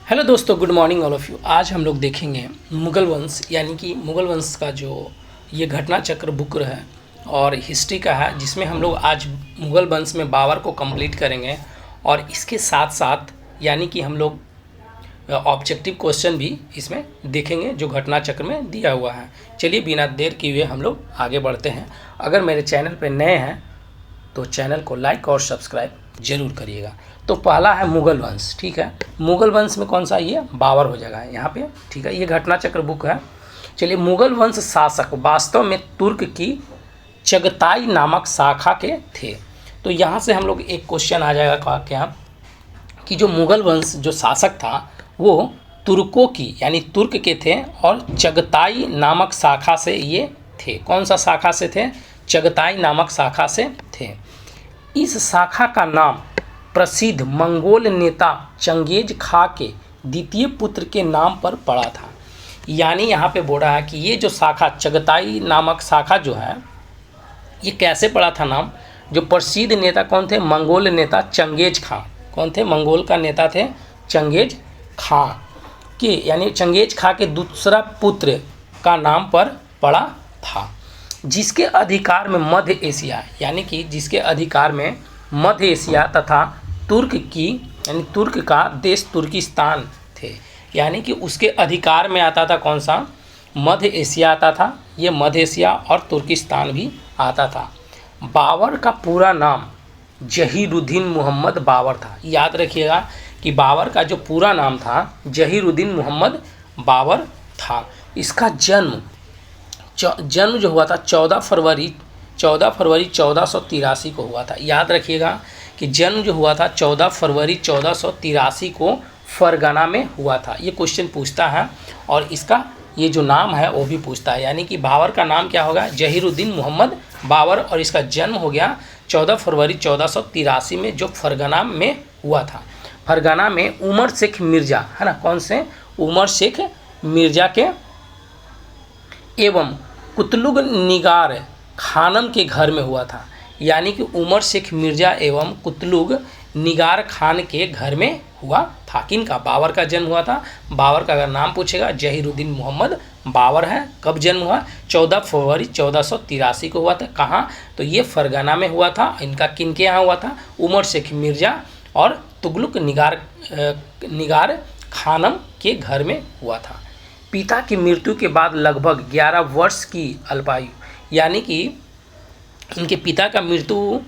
Hello दोस्तों, good morning all of you. आज हम लोग देखेंगे मुग़ल वंश, यानी कि मुग़ल वंश का जो ये घटना चक्र बुक है और हिस्ट्री का है, जिसमें हम लोग आज मुग़ल वंश में बाबर को कंप्लीट करेंगे और इसके साथ साथ यानी कि हम लोग ऑब्जेक्टिव क्वेश्चन भी इसमें देखेंगे जो घटना चक्र में दिया हुआ है। चलिए बिना देर किए हुए हम लोग आगे बढ़ते हैं। अगर मेरे चैनल पर नए हैं तो चैनल को लाइक और सब्सक्राइब जरूर करिएगा। तो पहला है मुग़ल वंश, ठीक है। मुग़ल वंश में कौन सा, ये बाबर हो जाएगा यहाँ पे, ठीक है। ये घटना चक्र बुक है। चलिए, मुग़ल वंश शासक वास्तव में तुर्क की चगताई नामक शाखा के थे। तो यहाँ से हम लोग एक क्वेश्चन आ जाएगा क्या कि जो मुग़ल वंश जो शासक था वो तुर्कों की यानी तुर्क के थे और चगताई नामक शाखा से ये थे। कौन सा शाखा से थे? चगताई नामक शाखा से थे। इस शाखा का नाम प्रसिद्ध मंगोल नेता चंगेज खां के द्वितीय पुत्र के नाम पर पड़ा था। यानी यहाँ पे बोल रहा है कि ये जो शाखा चगताई नामक शाखा जो है ये कैसे पड़ा था नाम? जो प्रसिद्ध नेता कौन थे? मंगोल नेता चंगेज खां। कौन थे? मंगोल का नेता थे चंगेज खां के, यानी चंगेज खां के दूसरा पुत्र का नाम पर पड़ा था। जिसके अधिकार में मध्य एशिया, यानी कि जिसके अधिकार में मध्य एशिया तथा तुर्क की यानी तुर्क का देश तुर्किस्तान थे। यानी कि उसके अधिकार में आता था कौन सा? मध्य एशिया आता था। ये मध्य एशिया और तुर्किस्तान भी आता था। बाबर का पूरा नाम जहीरुद्दीन मोहम्मद बाबर था। याद रखिएगा कि बाबर का जो पूरा नाम था जहीरुद्दीन मोहम्मद बाबर था। इसका जन्म जो हुआ था 14 फरवरी 1483 को हुआ था। याद रखिएगा कि जन्म जो हुआ था 14 फरवरी 1483 को फरगना में हुआ था। ये क्वेश्चन पूछता है और इसका ये जो नाम है वो भी पूछता है। यानी कि बाबर का नाम क्या होगा? जहीरुद्दीन मोहम्मद बाबर, और इसका जन्म हो गया 14 फरवरी 1483 में, जो फरगना में हुआ था। फरगना में उमर शेख मिर्ज़ा, है ना, कौन से? उमर शेख मिर्ज़ा के एवं कुतलुग निगार खानम के घर में हुआ था। यानी कि उमर शेख मिर्ज़ा एवं कुतलुग निगार खान के घर में हुआ था। किनका? बाबर का जन्म हुआ था। बाबर का अगर नाम पूछेगा जहीरुद्दीन मोहम्मद बाबर है। कब जन्म हुआ? 14 फरवरी 1483 को हुआ था। कहाँ? तो ये फरगना में हुआ था। इनका किनके यहाँ हुआ था? उमर शेख मिर्ज़ा और तुगलक निगार खानम के घर में हुआ था। पिता की मृत्यु के बाद लगभग 11 वर्ष की अल्पायु, यानी कि इनके पिता का मृत्यु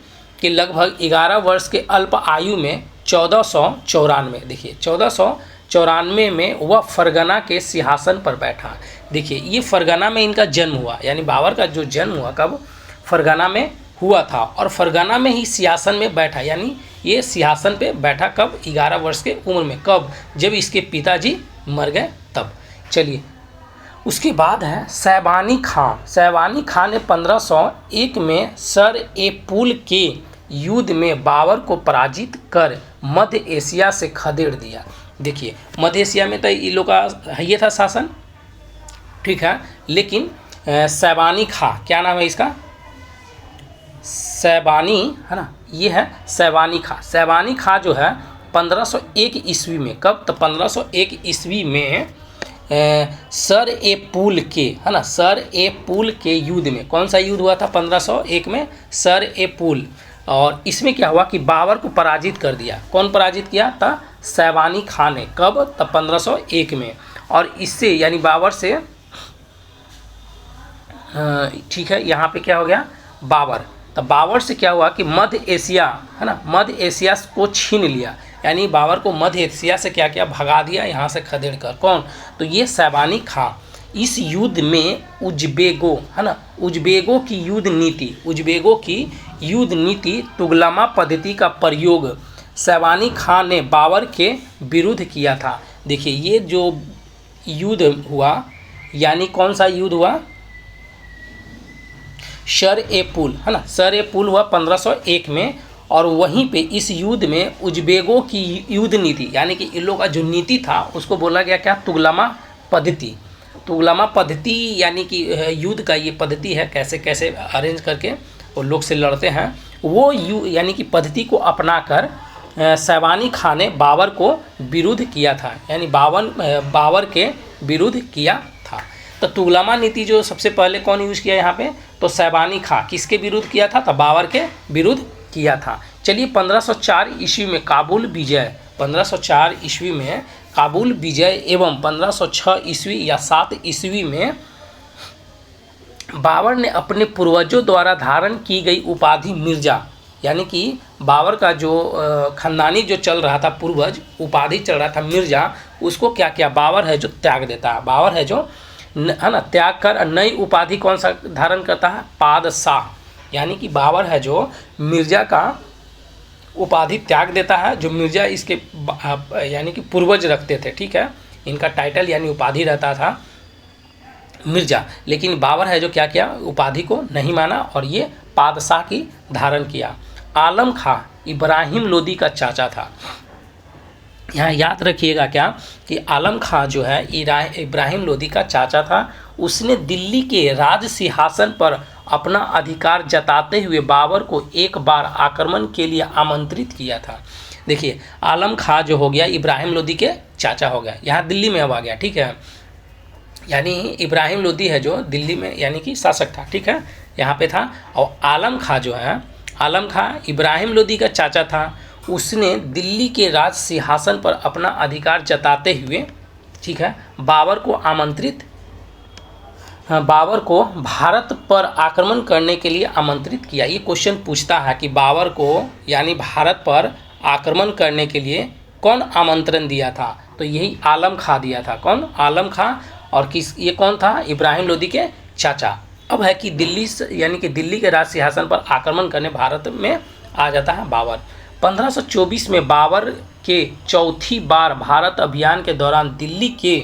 के लगभग 11 वर्ष के अल्प आयु में 1494, देखिए 1494 में वह फरगना के सिंहासन पर बैठा। देखिए ये फरगना में इनका जन्म हुआ, यानी बाबर का जो जन्म हुआ कब? फरगना में हुआ था और फरगना में ही सिंहासन में बैठा। यानी ये सिंहासन पे बैठा कब? 11 वर्ष के उम्र में। कब? जब इसके पिताजी मर गए तब। चलिए, उसके बाद है सैबानी खां। सैबानी खां ने 1501 में सर ए पुल के युद्ध में बाबर को पराजित कर मध्य एशिया से खदेड़ दिया। देखिए मध्य एशिया में तो इन लोग का ये था शासन, ठीक है। लेकिन सैबानी खां, क्या नाम है इसका? सैबानी, है ना, ये है सैबानी खां। सैबानी खां जो है 1501 ईस्वी में, कब? तो 1501 ईस्वी में सर ए पुल के, है ना, सर ए पुल के युद्ध में। कौन सा युद्ध हुआ था? 1501 में सर ए पुल। और इसमें क्या हुआ कि बाबर को पराजित कर दिया। कौन पराजित किया था? सैबानी खां ने। कब? तब 1501 में। और इससे यानी बाबर से, ठीक है, यहाँ पे क्या हो गया? बाबर, तब बाबर से क्या हुआ कि मध्य एशिया, है ना, मध्य एशिया को छीन लिया। यानी बाबर को मध्य एशिया से क्या किया? भगा दिया यहाँ से खदेड़ कर। कौन? तो ये सैबानी खां। इस युद्ध में उज्बेगों, है ना, उज्बेगों की युद्ध नीति तुगलमा पद्धति का प्रयोग सैबानी खां ने बाबर के विरुद्ध किया था। देखिए ये जो युद्ध हुआ, यानी कौन सा युद्ध हुआ? सर ए पुल, है ना, सर ए पुल हुआ 1501 में। और वहीं पे इस युद्ध में उज्बेगों की युद्ध नीति, यानी कि इन लोगों का जो नीति था उसको बोला गया क्या? तुगलमा पद्धति। तुगलमा पद्धति यानी कि युद्ध का ये पद्धति है, कैसे कैसे अरेंज करके वो लोग से लड़ते हैं, वो यानी कि पद्धति को अपना कर सैबानी खां ने बाबर को विरुद्ध किया था, यानी बाबर के विरुद्ध किया था। तो तुगलमा नीति जो सबसे पहले कौन यूज़ किया यहाँ पे, तो सैबानी खां किसके विरुद्ध किया था, तो बाबर के विरुद्ध किया था। चलिए 1504 ईस्वी में काबुल विजय, 1504 ईस्वी में काबुल विजय एवं 1506 ईस्वी या 7 ईस्वी में बाबर ने अपने पूर्वजों द्वारा धारण की गई उपाधि मिर्जा, यानी कि बाबर का जो खानदानी जो चल रहा था पूर्वज उपाधि चल रहा था मिर्जा, उसको क्या किया, बाबर है जो त्याग देता है, बाबर है जो है ना त्याग कर नई उपाधि कौन सा धारण करता है, पादशाह, यानी कि बाबर है जो मिर्जा का उपाधि त्याग देता है, जो मिर्जा इसके यानी कि पूर्वज रखते थे, ठीक है, इनका टाइटल यानी उपाधि रहता था मिर्जा, लेकिन बाबर है जो क्या किया, उपाधि को नहीं माना और ये पादशाह की धारण किया। आलम खां इब्राहिम लोदी का चाचा था। यहाँ याद रखिएगा क्या कि आलम खां जो है इब्राहिम लोदी का चाचा था। उसने दिल्ली के राज सिंहासन पर अपना अधिकार जताते हुए बाबर को एक बार आक्रमण के लिए आमंत्रित किया था। देखिए आलम खां जो हो गया इब्राहिम लोदी के चाचा हो गया, यहाँ दिल्ली में अब आ गया, ठीक है, यानी इब्राहिम लोदी है जो दिल्ली में यानी कि शासक था, ठीक है, यहाँ पे था। और आलम खां जो है, आलम खां इब्राहिम लोदी का चाचा था। उसने दिल्ली के राज सिंहासन पर अपना अधिकार जताते हुए, ठीक है, बाबर को भारत पर आक्रमण करने के लिए आमंत्रित किया। ये क्वेश्चन पूछता है कि बाबर को यानी भारत पर आक्रमण करने के लिए कौन आमंत्रण दिया था, तो यही आलम खां दिया था। कौन, आलम खां। और ये कौन था, इब्राहिम लोदी के चाचा। अब है कि दिल्ली यानी कि दिल्ली के राज सिंहासन पर आक्रमण करने भारत में आ जाता है बाबर। 1524 में बाबर के चौथी बार भारत अभियान के दौरान दिल्ली के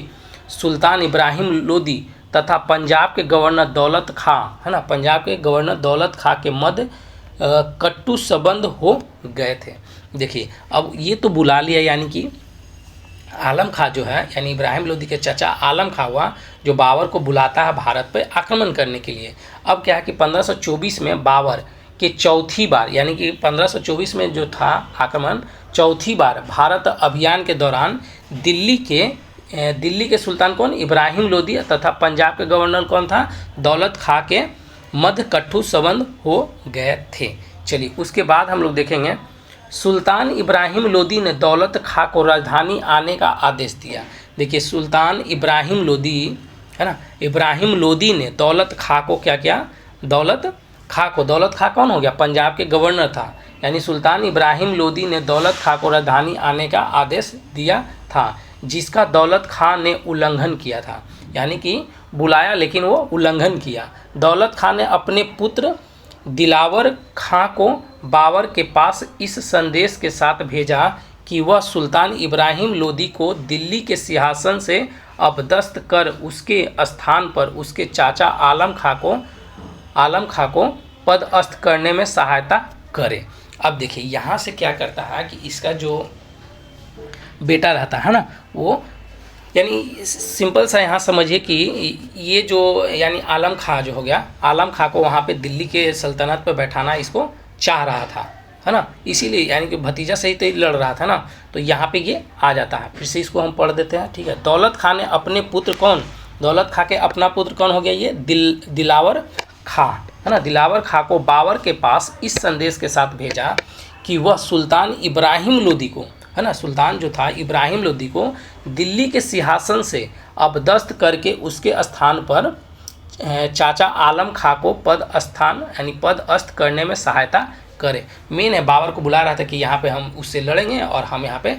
सुल्तान इब्राहिम लोदी तथा पंजाब के गवर्नर दौलत खां, है ना, पंजाब के गवर्नर दौलत खां के मध्य कट्टू संबंध हो गए थे। देखिए अब ये तो बुला लिया, यानी कि आलम खां जो है यानी इब्राहिम लोदी के चाचा आलम खां हुआ जो बाबर को बुलाता है भारत पर आक्रमण करने के लिए। अब क्या है कि 1524 में बाबर के चौथी बार, यानी कि 1524 में जो था आक्रमण, चौथी बार भारत अभियान के दौरान दिल्ली के सुल्तान कौन, इब्राहिम लोदी तथा पंजाब के गवर्नर कौन था, दौलत खां के मध्य कट्टू संबंध हो गए थे। चलिए उसके बाद हम लोग देखेंगे सुल्तान इब्राहिम लोदी ने दौलत खां को राजधानी आने का आदेश दिया। देखिए सुल्तान इब्राहिम लोदी, है ना, इब्राहिम लोदी ने दौलत खां को क्या किया, दौलत खां कौन हो गया, पंजाब के गवर्नर था, यानी सुल्तान इब्राहिम लोदी ने दौलत खां को राजधानी आने का आदेश दिया था, जिसका दौलत खां ने उल्लंघन किया था, यानी कि बुलाया लेकिन वो उल्लंघन किया। दौलत खां ने अपने पुत्र दिलावर खां को बाबर के पास इस संदेश के साथ भेजा कि वह सुल्तान इब्राहिम लोदी को दिल्ली के सिंहासन से अपदस्थ कर उसके स्थान पर उसके चाचा आलम खां को पदस्थ करने में सहायता करे। अब देखिए यहाँ से क्या करता है कि इसका जो बेटा रहता है ना, वो यानी सिंपल सा यहाँ समझिए कि ये जो यानी आलम खां जो हो गया, आलम खां को वहाँ पे दिल्ली के सल्तनत पर बैठाना इसको चाह रहा था, है ना, इसीलिए यानी कि भतीजा से ही तो लड़ रहा था ना, तो यहाँ पे ये आ जाता है। फिर से इसको हम पढ़ देते हैं, ठीक है। दौलत खां ने अपने पुत्र कौन, दौलत खां के अपना पुत्र कौन हो गया, ये दिलावर खां, है ना, दिलावर खां को बाबर के पास इस संदेश के साथ भेजा कि वह सुल्तान इब्राहिम लोदी को, है ना, सुल्तान जो था इब्राहिम लोदी को दिल्ली के सिंहासन से अपदस्थ करके उसके स्थान पर चाचा आलम खां को पदस्थ करने में सहायता करे। मेन है बाबर को बुला रहा था कि यहाँ पे हम उससे लड़ेंगे और हम यहाँ पे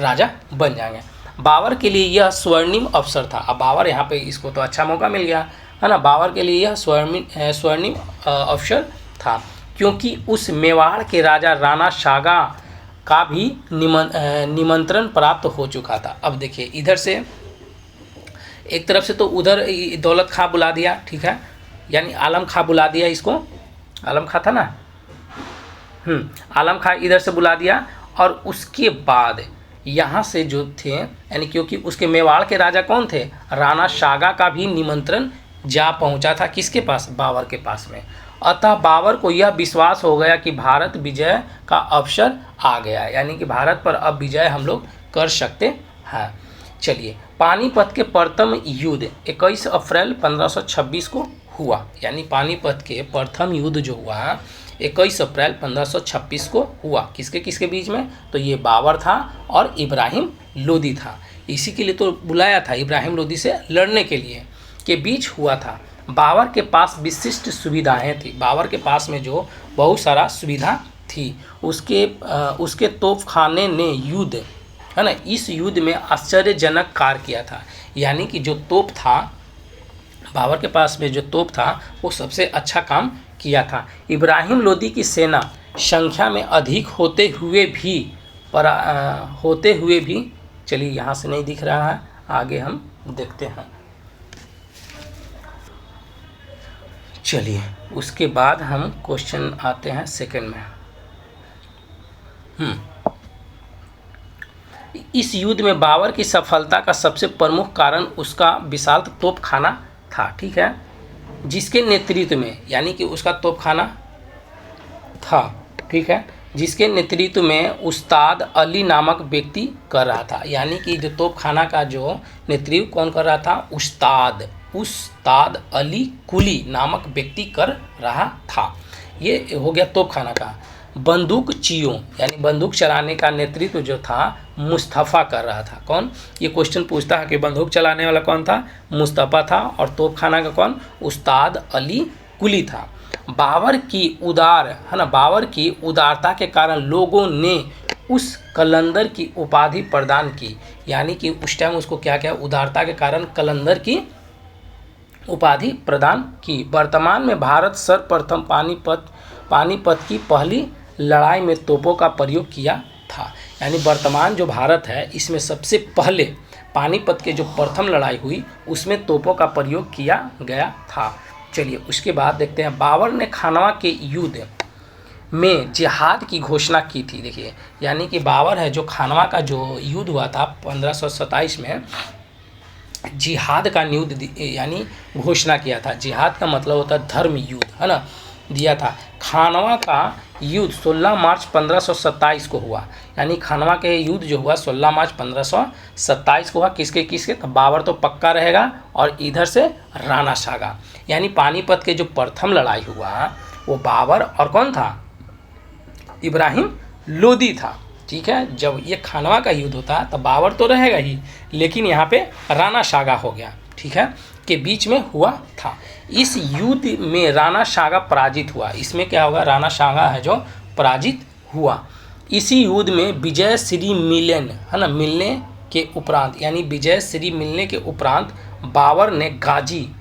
राजा बन जाएंगे। बाबर के लिए यह स्वर्णिम अवसर था। अब बाबर यहाँ पे इसको तो अच्छा मौका मिल गया, है ना, बाबर के लिए यह स्वर्णिम अवसर था, क्योंकि उस मेवाड़ के राजा राणा सागा का भी निमंत्रण प्राप्त हो चुका था। अब देखिए इधर से एक तरफ से तो उधर दौलत खां बुला दिया, ठीक है, यानी आलम खां बुला दिया इसको, आलम खां था ना, आलम खां इधर से बुला दिया। और उसके बाद यहाँ से जो थे यानी क्योंकि उसके मेवाड़ के राजा कौन थे, राणा सागा का भी निमंत्रण जा पहुँचा था किसके पास, बाबर के पास में। अतः बाबर को यह विश्वास हो गया कि भारत विजय का अवसर आ गया, यानी कि भारत पर अब विजय हम लोग कर सकते हैं। चलिए, पानीपत के प्रथम युद्ध 21 अप्रैल 1526 को हुआ, यानी पानीपत के प्रथम युद्ध जो हुआ 21 अप्रैल 1526 को हुआ। किसके किसके बीच में? तो ये बाबर था और इब्राहिम लोदी था। इसी के लिए तो बुलाया था, इब्राहिम लोदी से लड़ने के लिए के बीच हुआ था। बाबर के पास विशिष्ट सुविधाएं थी, बाबर के पास में जो बहुत सारा सुविधा थी। उसके तोपखाने ने युद्ध, है ना, इस युद्ध में आश्चर्यजनक कार्य किया था। यानी कि जो तोप था, बाबर के पास में जो तोप था वो सबसे अच्छा काम किया था। इब्राहिम लोदी की सेना संख्या में अधिक होते हुए भी चलिए, यहाँ से नहीं दिख रहा है, आगे हम देखते हैं। चलिए, उसके बाद हम क्वेश्चन आते हैं सेकंड में। इस युद्ध में बाबर की सफलता का सबसे प्रमुख कारण उसका विशाल तोपखाना था, ठीक है, जिसके नेतृत्व में, यानी कि उसका तोपखाना था, ठीक है, जिसके नेतृत्व में उस्ताद अली नामक व्यक्ति कर रहा था। यानी कि जो तोपखाना का जो नेतृत्व कौन कर रहा था? उस्ताद अली कुली नामक व्यक्ति कर रहा था। ये हो गया तोपखाना का। बंदूक चियों, यानी बंदूक चलाने का नेतृत्व जो था मुस्तफ़ा कर रहा था। कौन? ये क्वेश्चन पूछता है कि बंदूक चलाने वाला कौन था? मुस्तफ़ा था। और तोपखाना का कौन? उस्ताद अली कुली था। बाबर की उदारता के कारण लोगों ने उस कलंदर की उपाधि प्रदान की। यानी कि उस टाइम उसको क्या क्या, उदारता के कारण कलंदर की उपाधि प्रदान की। वर्तमान में भारत सर्वप्रथम पानीपत की पहली लड़ाई में तोपों का प्रयोग किया था। यानी वर्तमान जो भारत है इसमें सबसे पहले पानीपत के जो प्रथम लड़ाई हुई उसमें तोपों का प्रयोग किया गया था। चलिए, उसके बाद देखते हैं। बाबर ने खानवा के युद्ध में जिहाद की घोषणा की थी। देखिए, यानी कि बाबर है जो खानवा का जो युद्ध हुआ था 1527 में, जिहाद का युद्ध यानी घोषणा किया था। जिहाद का मतलब होता है धर्म युद्ध, है ना, दिया था। खानवा का युद्ध 16 मार्च 1527 को हुआ। यानी खानवा के युद्ध जो हुआ 16 मार्च 1527 को हुआ। किसके किसके? तो बाबर तो पक्का रहेगा और इधर से राणा सागा। यानी पानीपत के जो प्रथम लड़ाई हुआ वो बाबर और कौन था? इब्राहिम लोदी था, ठीक है। जब ये खानवा का युद्ध होता तो बाबर तो रहेगा ही, लेकिन यहाँ पे राणा सागा हो गया, ठीक है, के बीच में हुआ था। इस युद्ध में राणा सागा पराजित हुआ। इसमें क्या होगा? राणा सागा है जो पराजित हुआ। इसी युद्ध में विजय श्री मिलन, है ना, मिलने के उपरांत, यानी विजय श्री मिलने के उपरांत बाबर ने गाजी,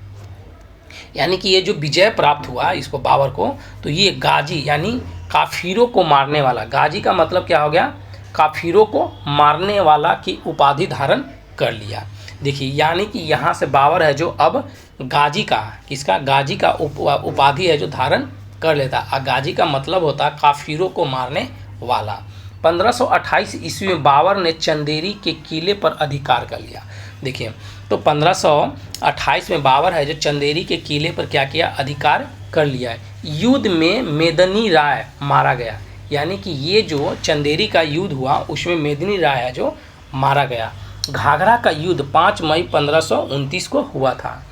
यानी कि ये जो विजय प्राप्त हुआ इसको बाबर को, तो ये गाजी यानी काफिरों को मारने वाला, गाजी का मतलब क्या हो गया? काफिरों को मारने वाला की उपाधि धारण कर लिया। देखिए, यानी कि यहाँ से बाबर है जो अब गाजी का, किसका? गाजी का उपाधि है जो धारण कर लेता। और गाजी का मतलब होता है काफिरों को मारने वाला। 1528 ईस्वी में बाबर ने चंदेरी के किले पर अधिकार कर लिया। देखिए, तो 1528 में बाबर है जो चंदेरी के किले पर क्या किया? अधिकार कर लिया है। युद्ध में मेदिनी राय मारा गया। यानी कि ये जो चंदेरी का युद्ध हुआ उसमें मेदिनी राय है जो मारा गया। घाघरा का युद्ध 5 मई 1529 को हुआ था।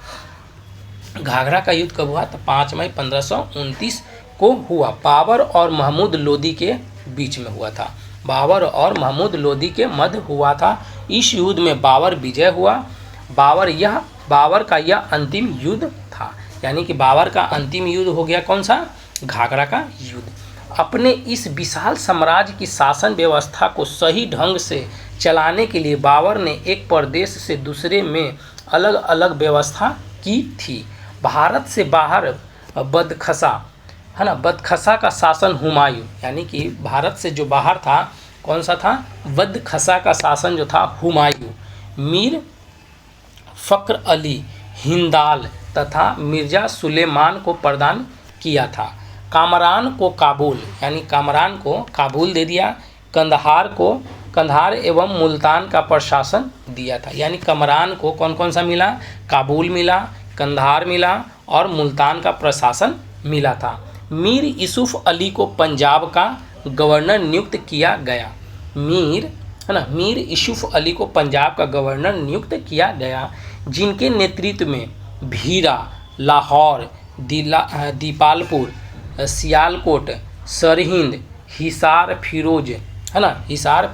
घाघरा का युद्ध कब हुआ? तो 5 मई 1529 को हुआ। बाबर और महमूद लोदी के बीच में हुआ था। बाबर और महमूद लोदी के मध्य हुआ था। इस युद्ध में बाबर विजय हुआ। बाबर का यह अंतिम युद्ध था। यानी कि बाबर का अंतिम युद्ध हो गया कौन सा? घाघरा का युद्ध। अपने इस विशाल साम्राज्य की शासन व्यवस्था को सही ढंग से चलाने के लिए बाबर ने एक प्रदेश से दूसरे में अलग अलग व्यवस्था की थी। भारत से बाहर बदखसा, है ना, बदखसा का शासन हुमायूं, यानी कि भारत से जो बाहर था कौन सा था? बदखसा का शासन जो था हुमायूं, मीर फ़ख्र अली हिंदाल तथा मिर्ज़ा सुलेमान को प्रदान किया था। कामरान को काबुल, यानी कामरान को काबुल दे दिया। कंधार एवं मुल्तान का प्रशासन दिया था। यानी कामरान को कौन कौन सा मिला? काबुल मिला, कंधार मिला और मुल्तान का प्रशासन मिला था। मीर यूसुफ अली को पंजाब का गवर्नर नियुक्त किया गया। मीर यूसुफ अली को पंजाब का गवर्नर नियुक्त किया गया, जिनके नेतृत्व में भीरा, लाहौर, दीपालपुर, सियालकोट, सरहिंद, हिसार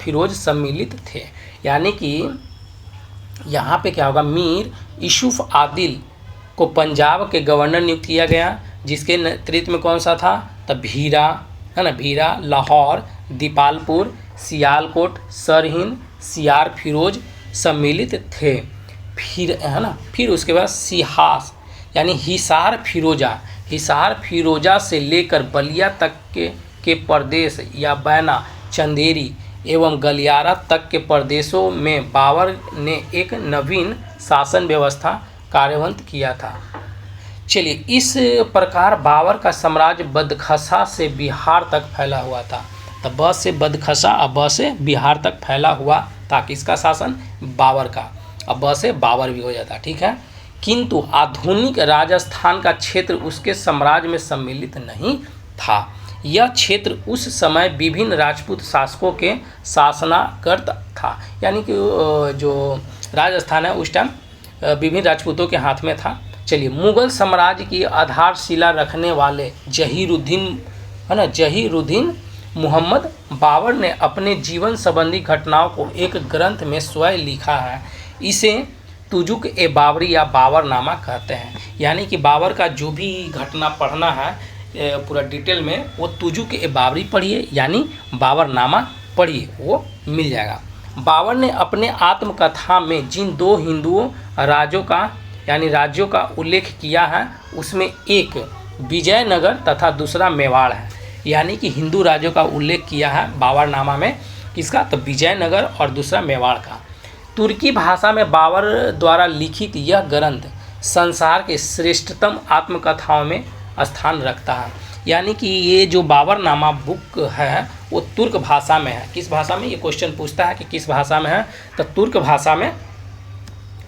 फिरोज सम्मिलित थे। यानी कि यहाँ पे क्या होगा, मीर यूसुफ आदिल को पंजाब के गवर्नर नियुक्त किया गया, जिसके नेतृत्व में कौन सा था, तब भीरा, लाहौर, दीपालपुर, सियालकोट, सरहिंद, सियार फिरोज सम्मिलित थे। फिर उसके बाद सिहास यानी हिसार फिरोजा से लेकर बलिया तक के प्रदेश या बैना, चंदेरी एवं गलियारा तक के प्रदेशों में बाबर ने एक नवीन शासन व्यवस्था कार्यान्वित किया था। चलिए, इस प्रकार बाबर का साम्राज्य बदखसा से बिहार तक फैला हुआ था। तो ब से बदखसा और ब से बिहार तक फैला हुआ था किसका शासन, बाबर का। अब ब से बाबर भी हो जाता, ठीक है। किंतु आधुनिक राजस्थान का क्षेत्र उसके साम्राज्य में सम्मिलित नहीं था। यह क्षेत्र उस समय विभिन्न राजपूत शासकों के शासनागत था। यानी कि जो राजस्थान है उस टाइम विभिन्न राजपूतों के हाथ में था। चलिए, मुगल साम्राज्य की आधारशिला रखने वाले जहीरुद्दीन मोहम्मद बाबर ने अपने जीवन संबंधी घटनाओं को एक ग्रंथ में स्वयं लिखा है। इसे तुजुक ए बाबरी या बाबरनामा कहते हैं। यानी कि बाबर का जो भी घटना पढ़ना है पूरा डिटेल में, वो तुजुक ए बाबरी पढ़िए, यानी बाबरनामा पढ़िए, वो मिल जाएगा। बाबर ने अपने आत्मकथा में जिन दो हिंदुओं राज्यों का उल्लेख किया है, उसमें एक विजयनगर तथा दूसरा मेवाड़ है। यानी कि हिंदू राज्यों का उल्लेख किया है बाबरनामा में, किसका, तो विजयनगर और दूसरा मेवाड़ का। तुर्की भाषा में बाबर द्वारा लिखित यह ग्रंथ संसार के श्रेष्ठतम आत्मकथाओं में स्थान रखता है। यानी कि ये जो बाबरनामा बुक है वो तुर्क भाषा में है। किस भाषा में, ये क्वेश्चन पूछता है कि किस भाषा में है, तो तुर्क भाषा में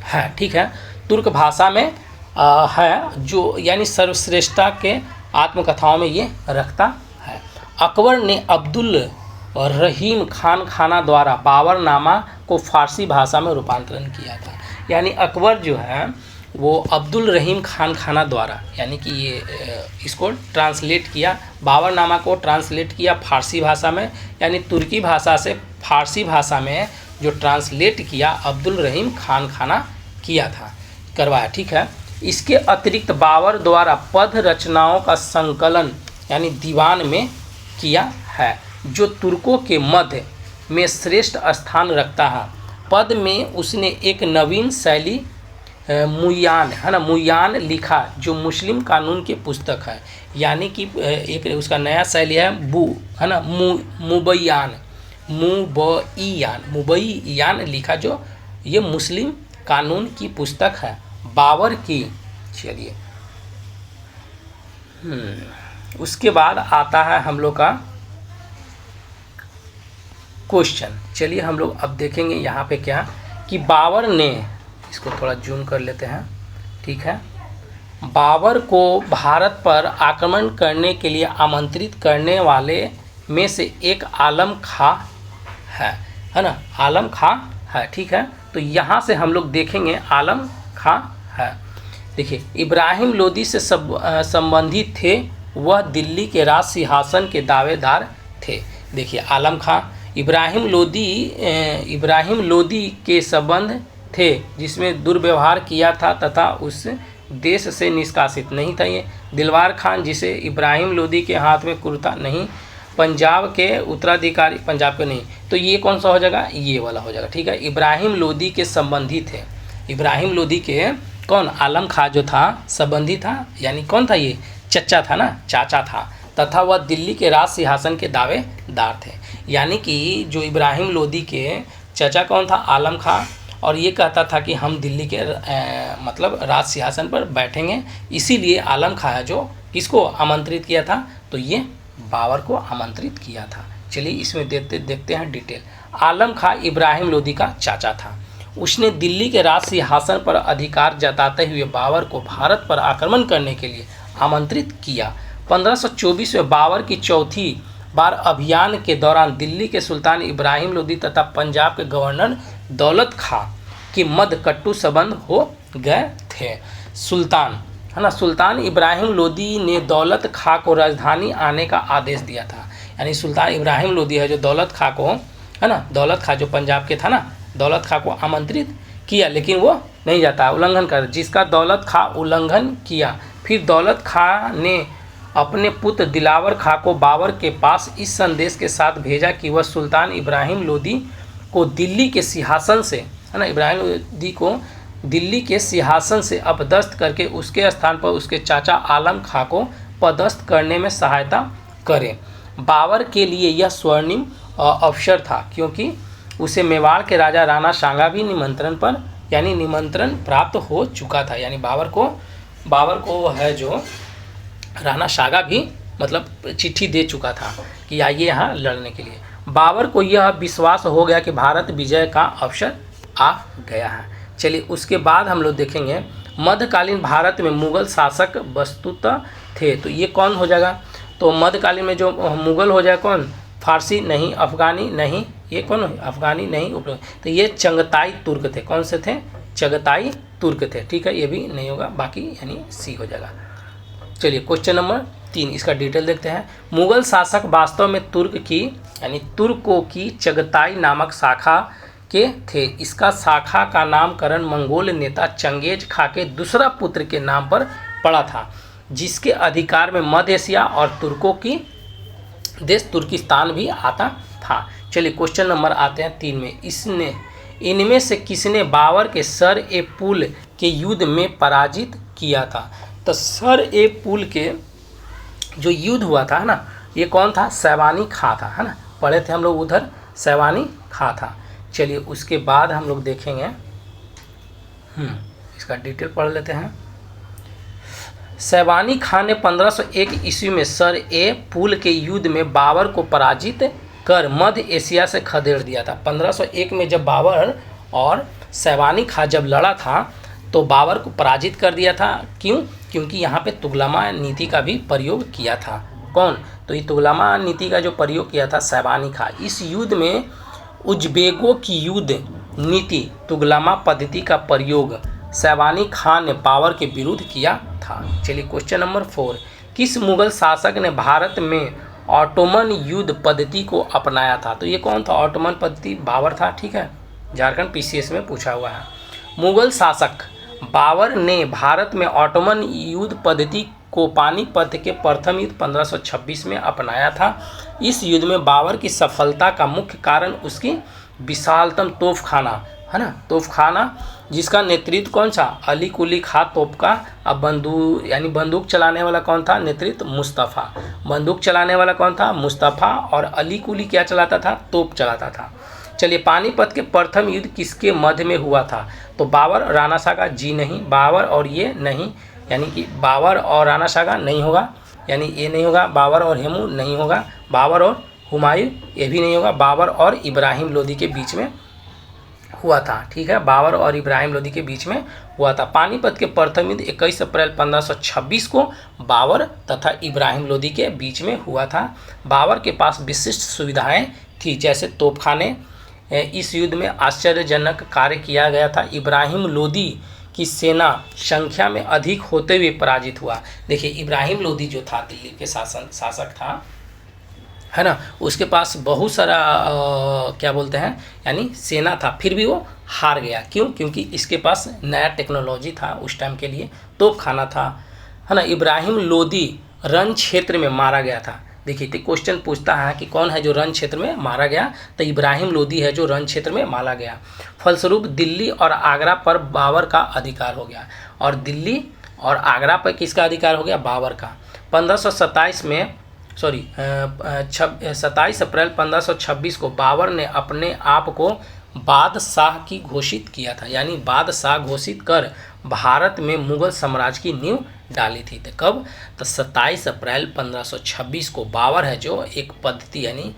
है, ठीक है। तुर्क भाषा में है, जो यानी सर्वश्रेष्ठता के आत्मकथाओं में ये रखता है। अकबर ने अब्दुल रहीम खान खाना द्वारा बाबरनामा को फारसी भाषा में रूपांतरण किया था। यानी अकबर जो है वो अब्दुल रहीम खान खाना द्वारा, यानी कि ये इसको ट्रांसलेट किया, बाबरनामा को ट्रांसलेट किया फारसी भाषा में, यानी तुर्की भाषा से फारसी भाषा में जो ट्रांसलेट किया अब्दुल रहीम खान खाना करवाया, ठीक है। इसके अतिरिक्त बाबर द्वारा पद रचनाओं का संकलन यानी दीवान में किया है, जो तुर्कों के मध्य में श्रेष्ठ स्थान रखता है। पद में उसने एक नवीन शैली मुयान लिखा, जो मुस्लिम कानून की पुस्तक है। यानी कि एक उसका नया शैली है मुबैयान लिखा, जो ये मुस्लिम कानून की पुस्तक है बाबर की। चलिए, उसके बाद आता है हम लोग का क्वेश्चन। चलिए, हम लोग अब देखेंगे यहाँ पे क्या कि बाबर ने, इसको थोड़ा जूम कर लेते हैं, ठीक है। बाबर को भारत पर आक्रमण करने के लिए आमंत्रित करने वाले में से एक आलम खां है ना, आलम खां है, ठीक है। तो यहाँ से हम लोग देखेंगे आलम खां है। देखिए, इब्राहिम लोदी से संबंधित थे, वह दिल्ली के राज सिंहासन के दावेदार थे। देखिए, आलम खां इब्राहिम लोदी के संबंध थे, जिसमें दुर्व्यवहार किया था तथा उस देश से निष्कासित नहीं था। ये दिलवार खान, जिसे इब्राहिम लोदी के हाथ में कुर्ता नहीं, पंजाब के उत्तराधिकारी, पंजाब के नहीं, तो ये कौन सा हो जाएगा, ये वाला हो जाएगा, ठीक है। इब्राहिम लोदी के संबंधी थे, इब्राहिम लोदी के कौन, आलम खां जो था संबंधी था, यानी कौन था, ये चचा था ना, चाचा था, तथा वह दिल्ली के राज सिंहासन के दावेदार थे। यानी कि जो इब्राहिम लोदी के चचा कौन था, आलम खां, और ये कहता था कि हम दिल्ली के मतलब राज सिंहासन पर बैठेंगे, इसीलिए आलम खां जो किसको आमंत्रित किया था, तो ये बाबर को आमंत्रित किया था। चलिए, इसमें देखते हैं डिटेल। आलम खां इब्राहिम लोदी का चाचा था। उसने दिल्ली के राज सिंहासन पर अधिकार जताते हुए बाबर को भारत पर आक्रमण करने के लिए आमंत्रित किया। 1524 में बाबर की चौथी बार अभियान के दौरान दिल्ली के सुल्तान इब्राहिम लोदी तथा पंजाब के गवर्नर दौलत खां के मध्य कट्टु संबंध हो गए थे। सुल्तान है ना, सुल्तान इब्राहिम लोदी ने दौलत खां को राजधानी आने का आदेश दिया था। यानी सुल्तान इब्राहिम लोदी है जो दौलत खां को, है ना, दौलत खां जो पंजाब के था ना, दौलत खां को आमंत्रित किया लेकिन वो नहीं जाता, उल्लंघन कर, जिसका दौलत खां उल्लंघन किया। फिर दौलत खां ने अपने पुत्र दिलावर खां को बाबर के पास इस संदेश के साथ भेजा कि वह सुल्तान इब्राहिम लोदी को दिल्ली के सिंहासन से, है ना, इब्राहिम लोदी को दिल्ली के सिंहासन से अपदस्थ करके उसके स्थान पर उसके चाचा आलम खां को पदस्थ करने में सहायता करे। बाबर के लिए यह स्वर्णिम अवसर था क्योंकि उसे मेवाड़ के राजा राणा सांगा भी निमंत्रण प्राप्त हो चुका था। यानी बाबर को है जो राणा सांगा भी मतलब चिट्ठी दे चुका था कि आइए यहाँ लड़ने के लिए। बाबर को यह विश्वास हो गया कि भारत विजय का अवसर आ गया है। चलिए उसके बाद हम लोग देखेंगे मध्यकालीन भारत में मुगल शासक वस्तुतः थे। तो ये कौन हो जाएगा, तो मध्यकालीन में जो मुगल हो जाए कौन, फारसी नहीं, अफगानी नहीं, ये कौन है, अफगानी नहीं, तो ये चगताई तुर्क थे। कौन से थे, चगताई तुर्क थे। ठीक है, ये भी नहीं होगा, बाकी यानी सी हो जाएगा। चलिए क्वेश्चन नंबर 3, इसका डिटेल देखते हैं। मुगल शासक वास्तव में तुर्कों की चगताई नामक शाखा के थे। इसका शाखा का नामकरण मंगोल नेता चंगेज खां के दूसरा पुत्र के नाम पर पड़ा था, जिसके अधिकार में मध्य एशिया और तुर्कों की देश तुर्किस्तान भी आता था। चलिए क्वेश्चन नंबर आते हैं 3 में। इनमें से किसने बाबर के सर ए पुल के युद्ध में पराजित किया था। तो सर ए पुल के जो युद्ध हुआ था, है ना, ये कौन था, सैवानी खां था, है ना, पढ़े थे हम लोग उधर, सैवानी खां था। चलिए उसके बाद हम लोग देखेंगे, इसका डिटेल पढ़ लेते हैं। सैवानी खां ने 1501 ईस्वी में सर ए पुल के युद्ध में बाबर को पराजित कर मध्य एशिया से खदेड़ दिया था। 1501 में जब बाबर और सैवानी खां जब लड़ा था तो बाबर को पराजित कर दिया था। क्यों, क्योंकि यहाँ पे तुगलमा नीति का भी प्रयोग किया था। कौन, तो ये तुगलमा नीति का जो प्रयोग किया था सैवानी खां। इस युद्ध में उज्बेकों की युद्ध नीति तुगलमा पद्धति का प्रयोग सैवानी खां ने बाबर के विरुद्ध किया था। चलिए क्वेश्चन नंबर 4, किस मुगल शासक ने भारत में ऑटोमन युद्ध पद्धति को अपनाया था। तो ये कौन था, ऑटोमन पद्धति बाबर था। ठीक है, झारखंड पीसीएस में पूछा हुआ है। मुगल शासक बाबर ने भारत में ऑटोमन युद्ध पद्धति को पानीपत के प्रथम युद्ध 1526 में अपनाया था। इस युद्ध में बाबर की सफलता का मुख्य कारण उसकी विशालतम तोपखाना, है ना, तोपखाना, जिसका नेतृत्व कौन सा, अली कुली खां तोप का। अब बंदूक चलाने वाला कौन था, नेतृत्व मुस्तफ़ा। बंदूक चलाने वाला कौन था, मुस्तफ़ा, और अली कुली क्या चलाता था, तोप चलाता था। चलिए पानीपत के प्रथम युद्ध किसके मध्य में हुआ था। तो बाबर राणा सांगा, जी नहीं, बाबर और ये नहीं, यानी कि बाबर और राणा सांगा नहीं होगा, यानी ये नहीं होगा। बाबर और हेमू नहीं होगा। बाबर और हुमायूं ये भी नहीं होगा। बाबर और इब्राहिम लोदी के बीच में हुआ था। ठीक है, बाबर और इब्राहिम लोदी के बीच में हुआ था। पानीपत के प्रथम युद्ध 21 अप्रैल 1526 को बाबर तथा इब्राहिम लोदी के बीच में हुआ था। बाबर के पास विशिष्ट सुविधाएं थी, जैसे तोपखाने। इस युद्ध में आश्चर्यजनक कार्य किया गया था। इब्राहिम लोदी की सेना संख्या में अधिक होते हुए पराजित हुआ। देखिए इब्राहिम लोदी जो था दिल्ली के शासक था, है ना, उसके पास बहुत सारा क्या बोलते हैं यानी सेना था, फिर भी वो हार गया। क्यों, क्योंकि इसके पास नया टेक्नोलॉजी था उस टाइम के लिए, तोपखाना था, है ना। इब्राहिम लोदी रण क्षेत्र में मारा गया था। देखिए तो क्वेश्चन पूछता है कि कौन है जो रण क्षेत्र में मारा गया, तो इब्राहिम लोदी है जो रण क्षेत्र में मारा गया। फलस्वरूप दिल्ली और आगरा पर बाबर का अधिकार हो गया, और दिल्ली और आगरा पर किसका अधिकार हो गया, बाबर का। 27 अप्रैल 1526 को बाबर ने अपने आप को बादशाह की घोषित किया था, यानी बादशाह घोषित कर भारत में मुगल साम्राज्य की नींव डाली थी। तो कब, तो 27 अप्रैल 1526 को बाबर है जो एक पद्धति यानी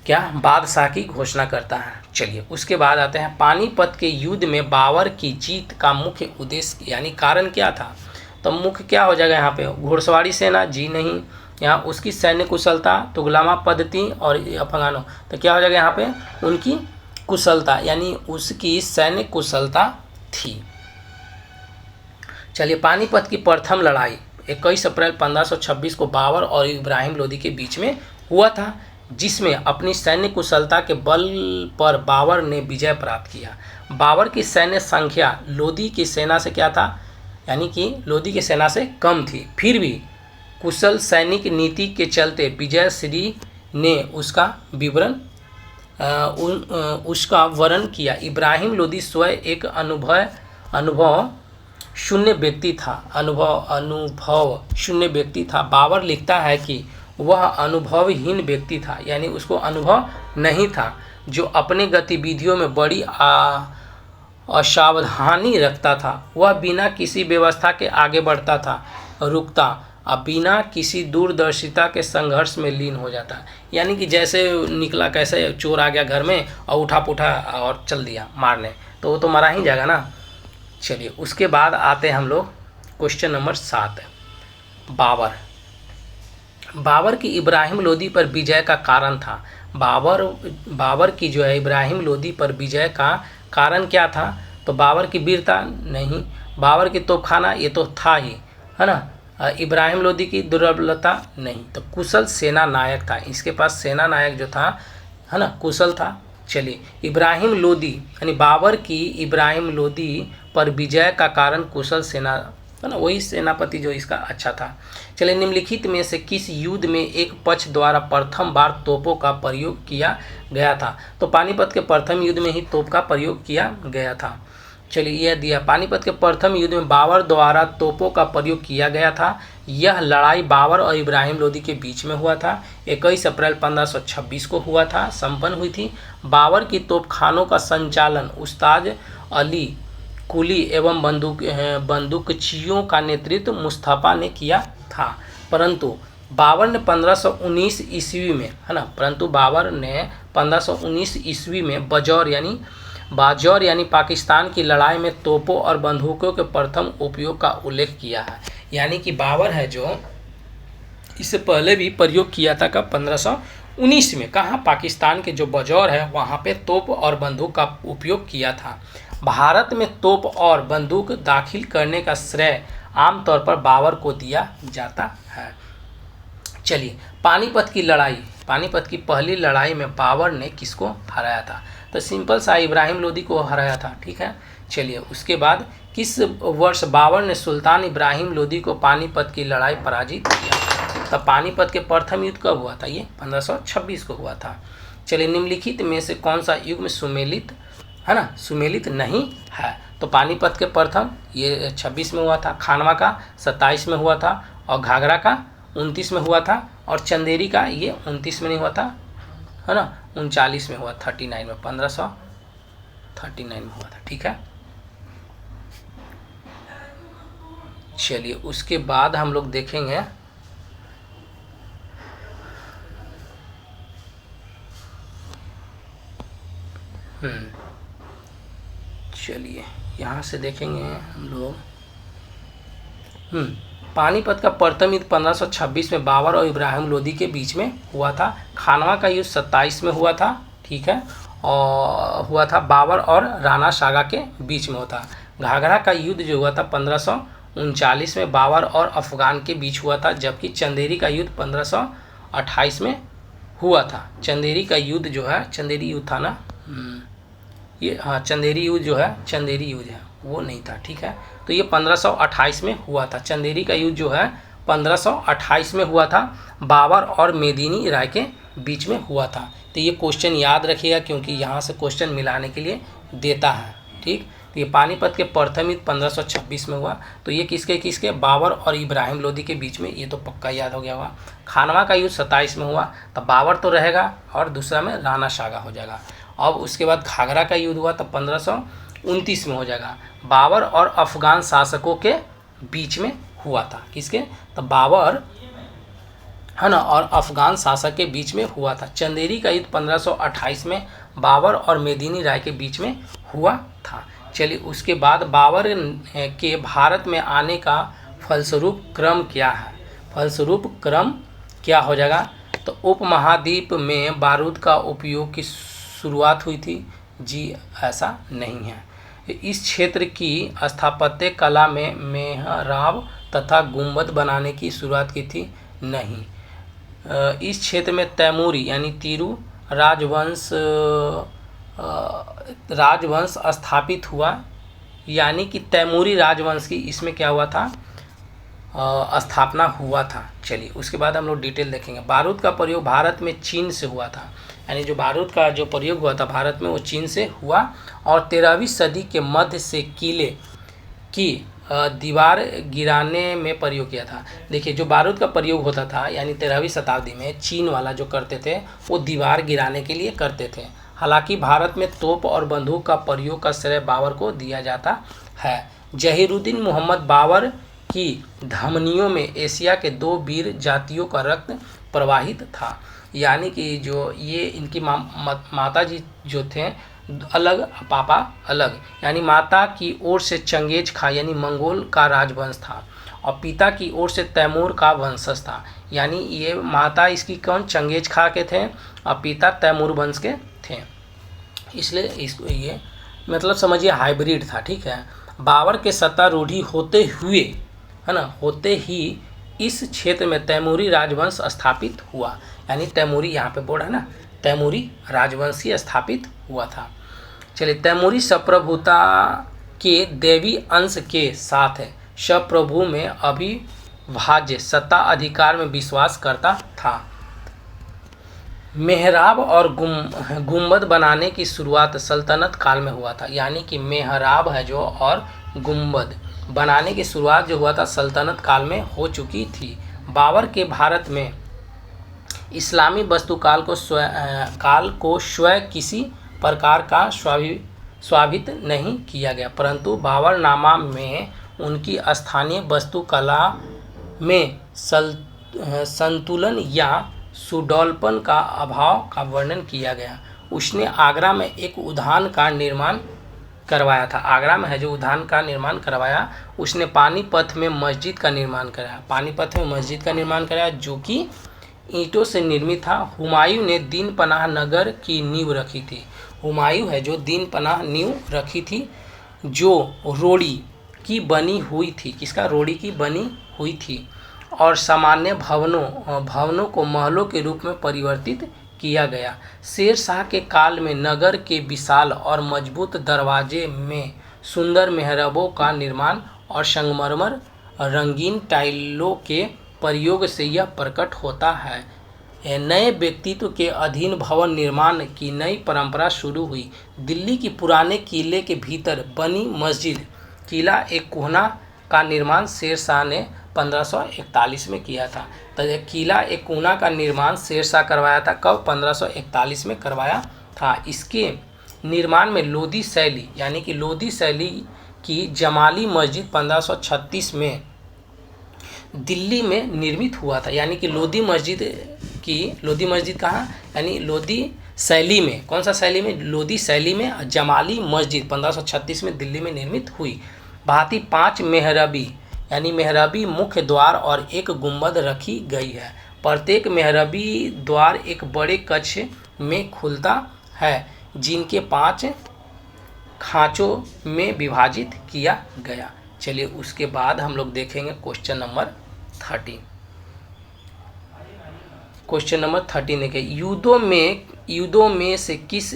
क्या बादशाह की घोषणा करता है। चलिए उसके बाद आते हैं पानीपत के युद्ध में बाबर की जीत का मुख्य उद्देश्य यानी कारण क्या था। तो मुख्य क्या हो जाएगा यहाँ पे, घुड़सवारी सेना, जी नहीं। यहाँ उसकी सैन्य कुशलता, तुगलमा पद्धति और अफगानों, तो क्या हो जाएगा यहाँ पे, उनकी कुशलता, यानी उसकी सैन्य कुशलता थी। चलिए, पानीपत की प्रथम लड़ाई 21 अप्रैल 1526 को बाबर और इब्राहिम लोदी के बीच में हुआ था, जिसमें अपनी सैन्य कुशलता के बल पर बाबर ने विजय प्राप्त किया। बाबर की सैन्य संख्या लोदी की सेना से क्या था, यानी कि लोदी की सेना से कम थी, फिर भी कुशल सैनिक नीति के चलते विजय श्री ने उसका वर्णन किया। इब्राहिम लोदी स्वयं एक अनुभव शून्य व्यक्ति था। बाबर लिखता है कि वह अनुभवहीन व्यक्ति था, यानी उसको अनुभव नहीं था, जो अपने गतिविधियों में बड़ी असावधानी रखता था। वह बिना किसी व्यवस्था के आगे बढ़ता था, रुकता, अब बिना किसी दूरदर्शिता के संघर्ष में लीन हो जाता। यानी कि जैसे निकला, कैसे चोर आ गया घर में और उठा पुठा और चल दिया मारने, तो वो तो मारा ही जाएगा ना। चलिए, उसके बाद आते हैं हम लोग क्वेश्चन नंबर 7। बाबर की इब्राहिम लोदी पर विजय का कारण था। बाबर की जो है इब्राहिम लोदी पर विजय का कारण क्या था, तो बाबर की वीरता नहीं, बाबर की तोपखाना ये तो था ही, है ना। इब्राहिम लोदी की दुर्बलता नहीं, तो कुशल सेना नायक था, इसके पास सेना नायक जो था, है ना, कुशल था। चलिए, इब्राहिम लोदी यानी बाबर की इब्राहिम लोदी पर विजय का कारण कुशल सेना, है ना, वही सेनापति जो इसका अच्छा था। चलिए, निम्नलिखित में से किस युद्ध में एक पक्ष द्वारा प्रथम बार तोपों का प्रयोग किया गया था, तो पानीपत के प्रथम युद्ध में ही तोप का प्रयोग किया गया था। चलिए, यह दिया, पानीपत के प्रथम युद्ध में बाबर द्वारा तोपों का प्रयोग किया गया था। यह लड़ाई बाबर और इब्राहिम लोदी के बीच में हुआ था। 21 अप्रैल 1526 को हुआ था, संपन्न हुई थी। बाबर की तोपखानों का संचालन उस्ताद अली कुली एवं बंदूकचियों का नेतृत्व मुस्तफा ने किया था। परंतु बाबर ने 1519 ईस्वी में, है ना, परंतु बाबर ने 1519 ईस्वी में बाजौर यानी पाकिस्तान की लड़ाई में तोपों और बंदूकों के प्रथम उपयोग का उल्लेख किया है। यानी कि बाबर है जो इससे पहले भी प्रयोग किया था, कब, 1519 में। कहाँ, पाकिस्तान के जो बाजौर है वहाँ पे तोप और बंदूक का उपयोग किया था। भारत में तोप और बंदूक दाखिल करने का श्रेय आमतौर पर बाबर को दिया जाता है। चलिए, पानीपत की पहली लड़ाई में बाबर ने किसको हराया था, तो सिंपल सा इब्राहिम लोदी को हराया था। ठीक है। चलिए, उसके बाद किस वर्ष बाबर ने सुल्तान इब्राहिम लोदी को पानीपत की लड़ाई पराजित किया, तो पानीपत के प्रथम युद्ध कब हुआ था, ये 1526 को हुआ था। चलिए, निम्नलिखित में से कौन सा युग में सुमेलित, है ना, सुमेलित नहीं है, तो पानीपत के प्रथम ये 26 में हुआ था, खानवा का 27 में हुआ था, और घाघरा का 29 में हुआ था, और चंदेरी का ये 29 में नहीं हुआ था, है ना, 39 में हुआ, 39 में, 1539 में हुआ था। ठीक है। चलिए, उसके बाद हम लोग देखेंगे चलिए, यहाँ से देखेंगे हम लोग पानीपत का प्रथम युद्ध 1526 में बाबर और इब्राहिम लोदी के बीच में हुआ था। खानवा का युद्ध 27 में हुआ था। ठीक है, और हुआ था बाबर और राणा सागा के बीच में हुआ था। घाघरा का युद्ध जो हुआ था 1539 में बाबर और अफगान के बीच हुआ था, जबकि चंदेरी का युद्ध 1528 में हुआ था। चंदेरी का युद्ध जो है, चंदेरी युद्ध था ना, ये, हाँ, चंदेरी युद्ध जो है, चंदेरी युद्ध है, वो नहीं था। ठीक है, तो ये 1528 में हुआ था। चंदेरी का युद्ध जो है 1528 में हुआ था, बाबर और मेदिनी राय के बीच में हुआ था। तो ये क्वेश्चन याद रखिएगा, क्योंकि यहाँ से क्वेश्चन मिलाने के लिए देता है। ठीक, तो ये पानीपत के प्रथम युद्ध 1526 में हुआ, तो ये किसके बाबर और इब्राहिम लोदी के बीच में, ये तो पक्का याद हो गया होगा। खानवा का युद्ध 27 में हुआ, तो बाबर तो रहेगा और दूसरा में राणा सागा हो जाएगा। अब उसके बाद घाघरा का युद्ध हुआ, तो 1529 में हो जाएगा। बाबर और अफगान शासकों के बीच में हुआ था, किसके, तो बाबर, है ना, और अफगान शासक के बीच में हुआ था। चंदेरी का युद्ध 1528 में बाबर और मेदिनी राय के बीच में हुआ था। चलिए, उसके बाद बाबर के भारत में आने का फलस्वरूप क्रम क्या है? फलस्वरूप क्रम क्या हो जाएगा? तो उपमहाद्वीप में बारूद का उपयोग की शुरुआत हुई थी? जी ऐसा नहीं है। इस क्षेत्र की स्थापत्य कला में मेहराब तथा गुंबद बनाने की शुरुआत की थी? नहीं। इस क्षेत्र में तैमूरी यानी तिरु राजवंश स्थापित हुआ, यानी कि तैमूरी राजवंश की इसमें क्या हुआ था? स्थापना हुआ था। चलिए उसके बाद हम लोग डिटेल देखेंगे। बारूद का प्रयोग भारत में चीन से हुआ था, यानी जो बारूद का जो प्रयोग हुआ था भारत में वो चीन से हुआ, और 13वीं सदी के मध्य से किले की दीवार गिराने में प्रयोग किया था। देखिए जो बारूद का प्रयोग होता था यानी 13वीं शताब्दी में चीन वाला जो करते थे वो दीवार गिराने के लिए करते थे। हालांकि भारत में तोप और बंदूक का प्रयोग का श्रेय बाबर को दिया जाता है। जहीरुद्दीन मोहम्मद बाबर की धमनियों में एशिया के 2 वीर जातियों का रक्त प्रवाहित था, यानी कि जो ये इनकी माता जी जो थे अलग, पापा अलग, यानी माता की ओर से चंगेज खा यानी मंगोल का राजवंश था, और पिता की ओर से तैमूर का वंशज था। यानी ये माता इसकी कौन? चंगेज खा के थे, और पिता तैमूर वंश के थे, इसलिए इसको ये मतलब समझिए हाइब्रिड था। ठीक है। बाबर के सत्तारूढ़ी होते हुए, है ना, होते ही इस क्षेत्र में तैमूरी राजवंश स्थापित हुआ, यानी तैमूरी यहाँ पे बोर्ड है ना, तैमूरी राजवंश ही स्थापित हुआ था। चलिए तैमूरी संप्रभुता के दैवी अंश के साथ संप्रभु में अविभाज्य सत्ता अधिकार में विश्वास करता था। मेहराब और गुंबद बनाने की शुरुआत सल्तनत काल में हुआ था, यानी कि मेहराब है जो और गुंबद बनाने की शुरुआत जो हुआ था सल्तनत काल में हो चुकी थी। बाबर के भारत में इस्लामी वास्तुकाल को स्वयं किसी प्रकार का स्वाभित नहीं किया गया, परंतु बाबरनामा में उनकी स्थानीय वास्तुकला में संतुलन या सुडौलपन का अभाव का वर्णन किया गया। उसने आगरा में एक उद्यान का निर्माण करवाया था। आगरा में है जो उद्यान का निर्माण करवाया। उसने पानीपत में मस्जिद का निर्माण कराया। पानीपत में मस्जिद का निर्माण कराया जो कि ईंटों से निर्मित था। हुमायूं ने दीन पनाह नगर की नींव रखी थी। हुमायूं है जो दीन पनाह नींव रखी थी, जो रोड़ी की बनी हुई थी। किसका? रोड़ी की बनी हुई थी, और सामान्य भवनों को महलों के रूप में परिवर्तित किया गया। शेर शाह के काल में नगर के विशाल और मजबूत दरवाजे में सुंदर मेहराबों का निर्माण और संगमरमर रंगीन टाइलों के प्रयोग से यह प्रकट होता है। नए व्यक्तित्व के अधीन भवन निर्माण की नई परंपरा शुरू हुई। दिल्ली की पुराने किले के भीतर बनी मस्जिद किला एक कोहना का निर्माण शेर शाह ने 1541 में किया था। तो किला एक कोना का निर्माण शेर शाह करवाया था। कब? 1541 में करवाया था। इसके निर्माण में लोधी शैली यानी कि लोधी शैली की जमाली मस्जिद 1536 में दिल्ली में निर्मित हुआ था। यानी कि लोधी मस्जिद कहाँ? यानी लोधी शैली में, कौन सा शैली में? लोधी शैली में जमाली मस्जिद 1536 में दिल्ली में निर्मित हुई। भांति 5 मेहराबी यानी मेहराबी मुख्य द्वार और एक गुंबद रखी गई है। प्रत्येक मेहराबी द्वार एक बड़े कक्ष में खुलता है जिनके 5 खांचों में विभाजित किया गया। चलिए उसके बाद हम लोग देखेंगे क्वेश्चन नंबर 13। क्वेश्चन नंबर 13 देखिए, युद्धों में से किस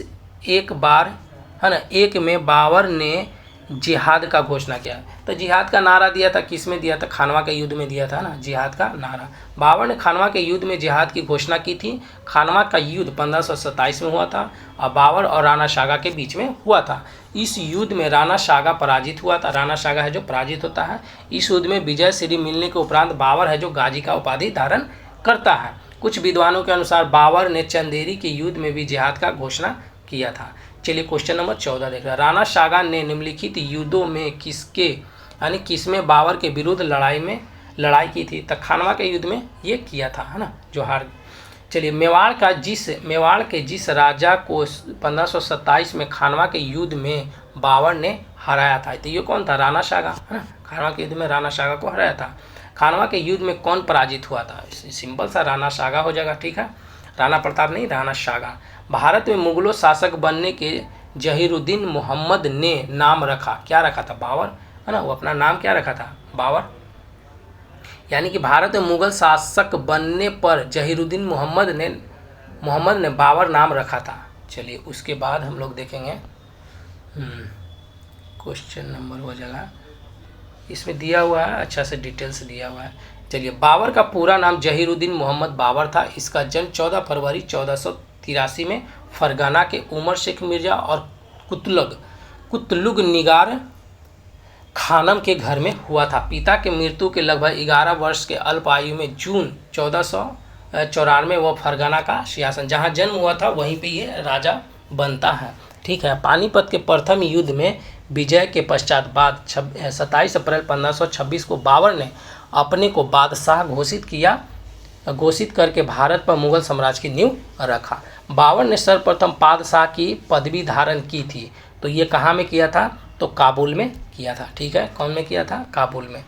एक बार, है ना, एक में बाबर ने जिहाद का घोषणा किया? तो जिहाद का नारा दिया था, किस में दिया था? खानवा के युद्ध में दिया था ना, जिहाद का नारा। बाबर ने खानवा के युद्ध में जिहाद की घोषणा की थी। खानवा का युद्ध 1527 में हुआ था और बाबर और राणा सागा के बीच में हुआ था। इस युद्ध में राणा सागा पराजित हुआ था। राणा सागा है जो पराजित होता है। इस युद्ध में विजय श्री मिलने के उपरांत बाबर है जो गाजी का उपाधि धारण करता है। कुछ विद्वानों के अनुसार बाबर ने चंदेरी के युद्ध में भी जिहाद का घोषणा किया था। चलिए क्वेश्चन नंबर 14 देख रहे हैं। राणा सागा ने निम्नलिखित युद्धों में किसमें बाबर के विरुद्ध लड़ाई की थी? तो खानवा के युद्ध में ये किया था, है ना, जो हार। चलिए मेवाड़ के जिस राजा को 1527 में खानवा के युद्ध में बाबर ने हराया था, तो ये कौन था? राणा सागा, है ना। खानवा के युद्ध में राणा सागा को हराया था। खानवा के युद्ध में कौन पराजित हुआ था? सिंपल सा राणा सागा हो जाएगा, ठीक है, राणा प्रताप नहीं, राणा सागा। भारत में मुगलों शासक बनने के जहीरुद्दीन मोहम्मद ने नाम रखा, क्या रखा था? बाबर, है ना, वो अपना नाम क्या रखा था? बाबर। यानी कि भारत में मुगल शासक बनने पर जहीरुद्दीन मोहम्मद ने बाबर नाम रखा था। चलिए उसके बाद हम लोग देखेंगे क्वेश्चन नंबर हो जाएगा, इसमें दिया हुआ है, अच्छा से डिटेल्स दिया हुआ है। चलिए, बाबर का पूरा नाम जहीरुद्दीन मोहम्मद बाबर था। इसका जन्म 14 फरवरी 1483 में फरगाना के उमर शेख मिर्जा और कुतलुग निगार खानम के घर में हुआ था। पिता के मृत्यु के लगभग 11 वर्ष के अल्प आयु में जून 1494 वह फरगाना का सिंहासन, जहाँ जन्म हुआ था वहीं पे ये राजा बनता है, ठीक है। पानीपत के प्रथम युद्ध में विजय के पश्चात बाद 27 अप्रैल 1526 को बाबर ने अपने को बादशाह घोषित करके भारत पर मुगल साम्राज्य की नींव रखा। बाबर ने सर्वप्रथम पादशाह की पदवी धारण की थी, तो ये कहाँ में किया था? तो काबुल में किया था, ठीक है। कौन में किया था? काबुल में।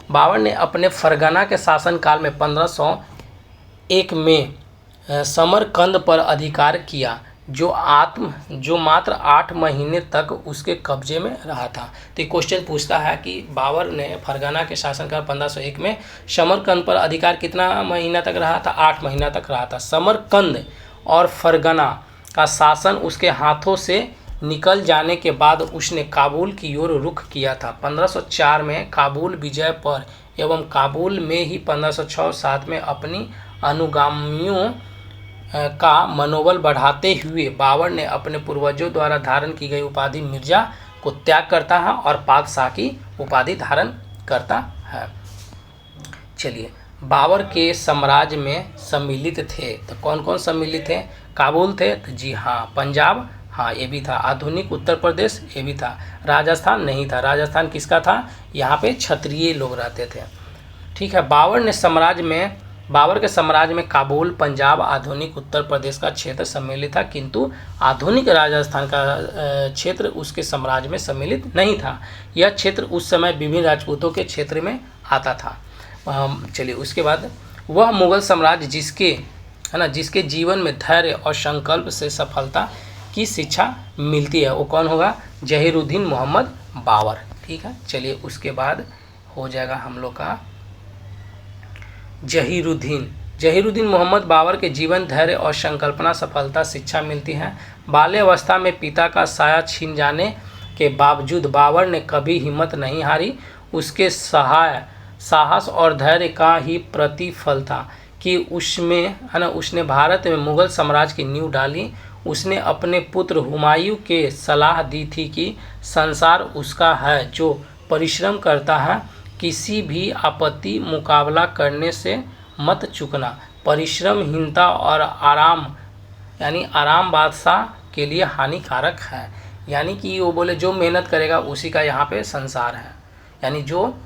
बाबर ने अपने फरगना के शासनकाल में 1501 में समरकंद पर अधिकार किया, जो मात्र 8 महीने तक उसके कब्जे में रहा था। तो क्वेश्चन पूछता है कि बाबर ने फरगना के शासनकाल 1501 में समरकंद पर अधिकार कितना महीना तक रहा था? 8 महीना तक रहा था। समरकंद और फरगना का शासन उसके हाथों से निकल जाने के बाद उसने काबुल की ओर रुख किया था। 1504 में काबुल विजय पर एवं काबुल में ही 1506-7 में अपनी अनुगामियों का मनोबल बढ़ाते हुए बाबर ने अपने पूर्वजों द्वारा धारण की गई उपाधि मिर्जा को त्याग करता है और पादशाह की उपाधि धारण करता है। चलिए, बाबर के साम्राज्य में सम्मिलित थे, तो कौन कौन सम्मिलित थे? काबुल थे, तो जी हाँ। पंजाब, हाँ ये भी था। आधुनिक उत्तर प्रदेश, ये भी था। राजस्थान नहीं था। राजस्थान किसका था? यहाँ पे क्षत्रिय लोग रहते थे, ठीक है। बाबर के साम्राज्य में काबुल, पंजाब, आधुनिक उत्तर प्रदेश का क्षेत्र सम्मिलित था, किंतु आधुनिक राजस्थान का क्षेत्र उसके साम्राज्य में सम्मिलित नहीं था। यह क्षेत्र उस समय विभिन्न राजपूतों के क्षेत्र में आता था। चलिए उसके बाद वह मुगल साम्राज्य जिसके जीवन में धैर्य और संकल्प से सफलता की शिक्षा मिलती है, वो कौन होगा? जहीरुद्दीन मोहम्मद बाबर, ठीक है। चलिए उसके बाद हो जाएगा हम लोग का जहीरुद्दीन मोहम्मद बाबर के जीवन, धैर्य और संकल्पना सफलता शिक्षा मिलती है। बाल्यावस्था में पिता का साया छीन जाने के बावजूद बाबर ने कभी हिम्मत नहीं हारी। उसके साहस और धैर्य का ही प्रतिफल था कि उसने भारत में मुगल साम्राज्य की नींव डाली। उसने अपने पुत्र हुमायूं के सलाह दी थी कि संसार उसका है, जो परिश्रम करता है, किसी भी आपत्ति मुकाबला करने से मत चूकना। परिश्रमहीनता और आराम बादशाह के लिए हानिकारक है। यानी कि वो बोले जो मेहनत करेगा उसी का यहाँ पे संसार है। यानी जो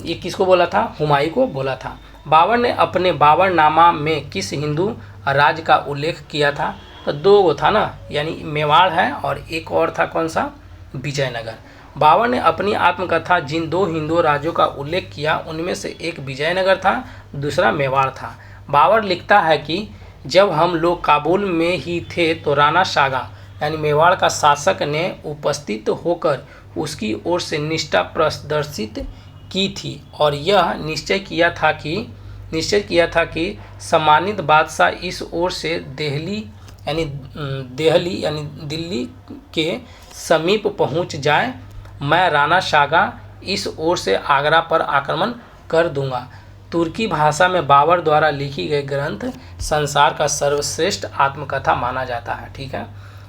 ये किसको बोला था? हुमायूं को बोला था। बाबर ने अपने बाबरनामा में किस हिंदू राज्य का उल्लेख किया था? तो 2 था ना, यानी मेवाड़ है और एक और था कौन सा? विजयनगर। बाबर ने अपनी आत्मकथा जिन 2 हिंदू राज्यों का उल्लेख किया उनमें से एक विजयनगर था, दूसरा मेवाड़ था। बाबर लिखता है कि जब हम लोग काबुल में ही थे तो राणा सागा यानी मेवाड़ का शासक ने उपस्थित होकर उसकी ओर से निष्ठा प्रदर्शित की थी और यह निश्चय किया था कि सम्मानित बादशाह इस ओर से दिल्ली के समीप पहुंच जाए, मैं राणा सागा इस ओर से आगरा पर आक्रमण कर दूंगा। तुर्की भाषा में बाबर द्वारा लिखी गई ग्रंथ संसार का सर्वश्रेष्ठ आत्मकथा माना जाता है, ठीक है।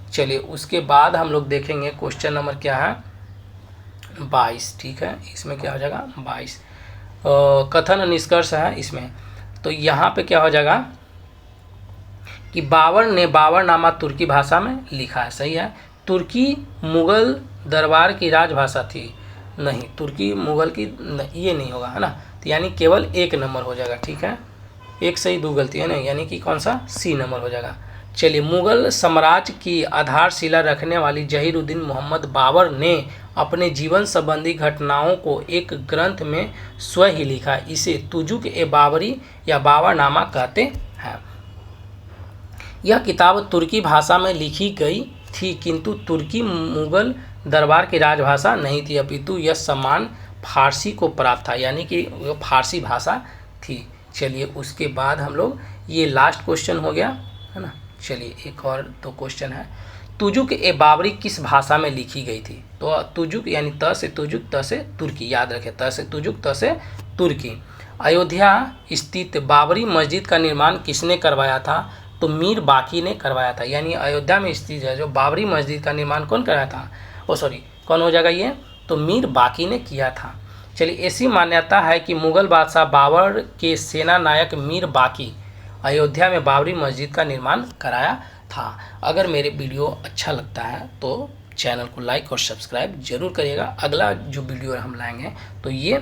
चलिए उसके बाद हम लोग देखेंगे क्वेश्चन नंबर क्या है? 22, ठीक है। इसमें क्या हो जाएगा? 22 कथन निष्कर्ष है इसमें। तो यहाँ पे क्या हो जाएगा कि बाबर ने बाबरनामा तुर्की भाषा में लिखा है, सही है। तुर्की मुगल दरबार की राजभाषा थी? नहीं, तुर्की मुगल की ये नहीं होगा, है ना। तो यानी केवल 1 नंबर हो जाएगा, ठीक है। 1 सही 2 गलती है ना, यानी कि कौन सा? C नंबर हो जाएगा, चलिए, मुगल साम्राज्य की आधारशिला रखने वाली जहीरुद्दीन मोहम्मद बाबर ने अपने जीवन संबंधी घटनाओं को एक ग्रंथ में स्वयं ही लिखा। इसे तुजुक ए बाबरी या बाबरनामा कहते हैं। यह किताब तुर्की भाषा में लिखी गई थी, किंतु तुर्की मुगल दरबार की राजभाषा नहीं थी, अपितु यह सम्मान फारसी को प्राप्त था, यानी कि वह फारसी भाषा थी। चलिए, उसके बाद हम लोग, ये लास्ट क्वेश्चन हो गया है ना। चलिए, एक और दो क्वेश्चन है। तुजुक ए बाबरी किस भाषा में लिखी गई थी? तो तुजुक यानी त से तुजुक, त से तुर्की, याद रखें, त से तुजुक, त से तुर्की। अयोध्या स्थित बाबरी मस्जिद का निर्माण किसने करवाया था? तो मीर बाकी ने करवाया था। यानी अयोध्या में स्थित है जो बाबरी मस्जिद का निर्माण कौन कराया था? कौन हो जाएगा ये? तो मीर बाकी ने किया था। चलिए, ऐसी मान्यता है कि मुगल बादशाह बाबर के सेना नायक मीर बाकी अयोध्या में बाबरी मस्जिद का निर्माण कराया था। अगर मेरे वीडियो अच्छा लगता है तो चैनल को लाइक और सब्सक्राइब जरूर करिएगा। अगला जो वीडियो हम लाएंगे तो ये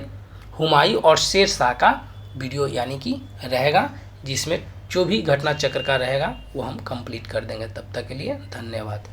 हुमायूं और शेर शाह का वीडियो यानी कि रहेगा, जिसमें जो भी घटना चक्र का रहेगा वो हम कंप्लीट कर देंगे। तब तक के लिए धन्यवाद।